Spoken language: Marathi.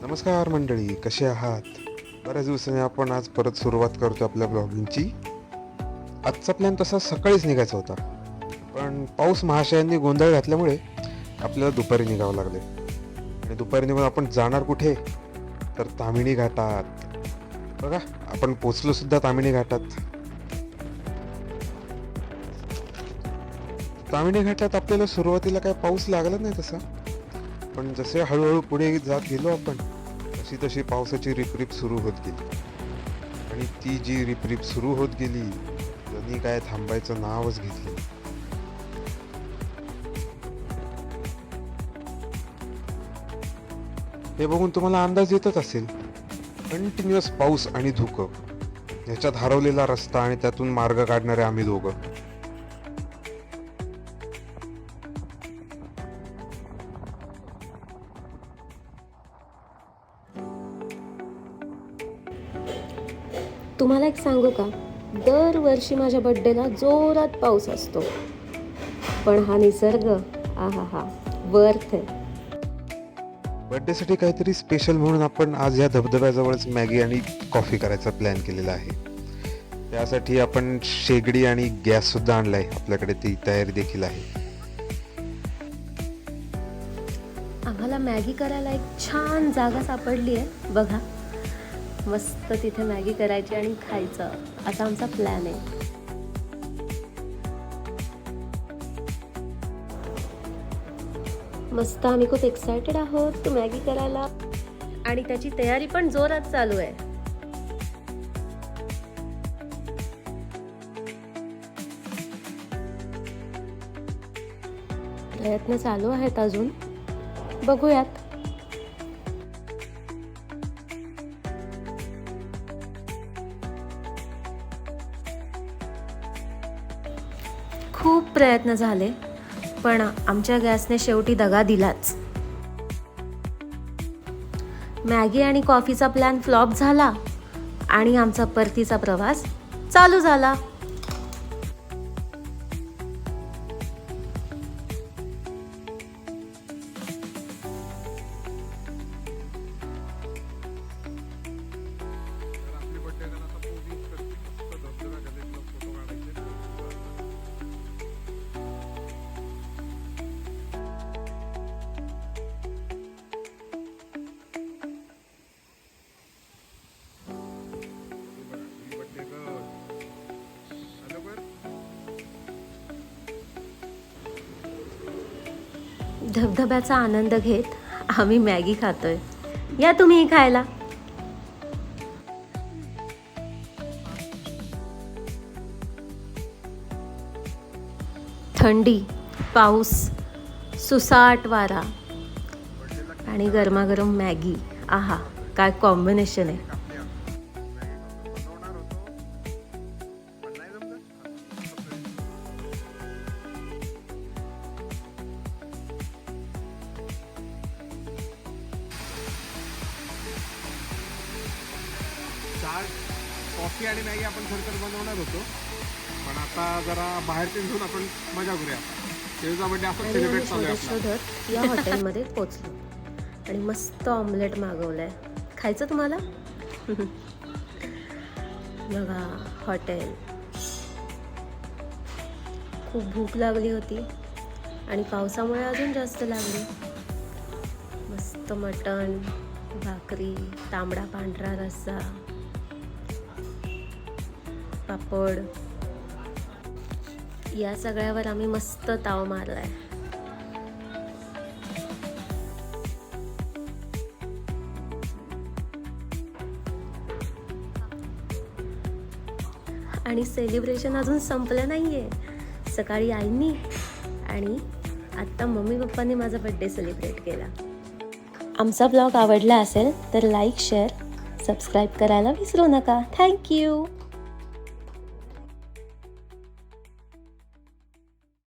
नमस्कार मंडळी, कसे आहात? बऱ्याच दिवसांनी आपण आज परत सुरुवात करतो आपल्या ब्लॉगिंगची. आजचा प्लॅन तसा सकाळीच निघायचा होता, पण पाऊस महाशयांनी गोंधळ घातल्यामुळे आपल्याला दुपारी निघावं लागले. आणि दुपारी निघून आपण जाणार कुठे? तर ताम्हिणी घाटात. बघा, आपण पोचलो सुद्धा ताम्हिणी घाटात. ताम्हिणी घाटात आपल्याला सुरुवातीला काय पाऊस लागला नाही तसा, पण जसे हळूहळू पुढे जात गेलो आपण तशी तशी पावसाची रिपरिप सुरू होत गेली. आणि ती जी रिपरिप सुरू होत गेली त्यांनी काय थांबायचं नावच घेतलं. हे बघून तुम्हाला अंदाज येतच असेल, कंटिन्युअस पाऊस आणि धुकं, ह्याच्यात हरवलेला रस्ता आणि त्यातून मार्ग काढणारे आम्ही दोघं. तुम्हाला एक सांगू का, दरवर्षी माझ्या बड्डेला जोरात पाऊस असतो, पण हा निसर्ग आहा हा वर्थ आहे. बर्थडेसाठी काहीतरी स्पेशल म्हणून आपण आज या धबधब्याजवळच मॅगी आणि कॉफी करायचा प्लॅन केलेला आहे. त्यासाठी आपण शेगडी आणि गॅस सुद्धा आणलाय आपल्याकडे, ती तयारी देखील आहे. आम्हाला मॅगी करायला एक छान जागा सापडली आहे बघा. मस्त तिथे मॅगी करायची आणि खायचं, असा आमचा प्लॅन आहे. मस्त, आम्ही खूप एक्सायटेड आहोत मॅगी करायला आणि त्याची तयारी पण जोरात चालू आहे. प्रयत्न चालू आहेत अजून, बघूयात. खूप प्रयत्न झाले, पण आमच्या गॅसने शेवटी दगा दिलाच. मॅगी आणि कॉफीचा प्लॅन फ्लॉप झाला आणि आमचा परतीचा प्रवास चालू झाला. धबधब्याचा आनंद घेत आम्ही मॅगी खातोय. या तुम्ही खायला. थंडी, पाऊस, सुसाट वारा आणि गरमागरम मॅगी, आहा काय कॉम्बिनेशन आहे. कॉफी आणि मॅगी आपण खरं बनवणार होतो, पण आता जरा बाहेर घेऊन आपण मजा करूया. तेव्हा बर्थडे आपण सेलिब्रेट करूया. शोधत या हॉटेलमध्ये पोचलो आणि मस्त ऑमलेट मागवलंय. खायचं तुम्हाला? बघा हॉटेल. खूप भूक लागली होती आणि पावसामुळे अजून जास्त लागली. मस्त मटण, भाकरी, तांबडा पांढरा रस्सा, पापड, या सगळ्यावर आम्ही मस्त ताव मारलाय. आणि सेलिब्रेशन अजून संपलं नाहीये. सकाळी आईनी आणि आत्ता मम्मी पप्पांनी माझा बर्थडे सेलिब्रेट केला. आमचा ब्लॉग आवडला असेल तर लाईक, शेअर, सबस्क्राईब करायला विसरू नका. थँक्यू.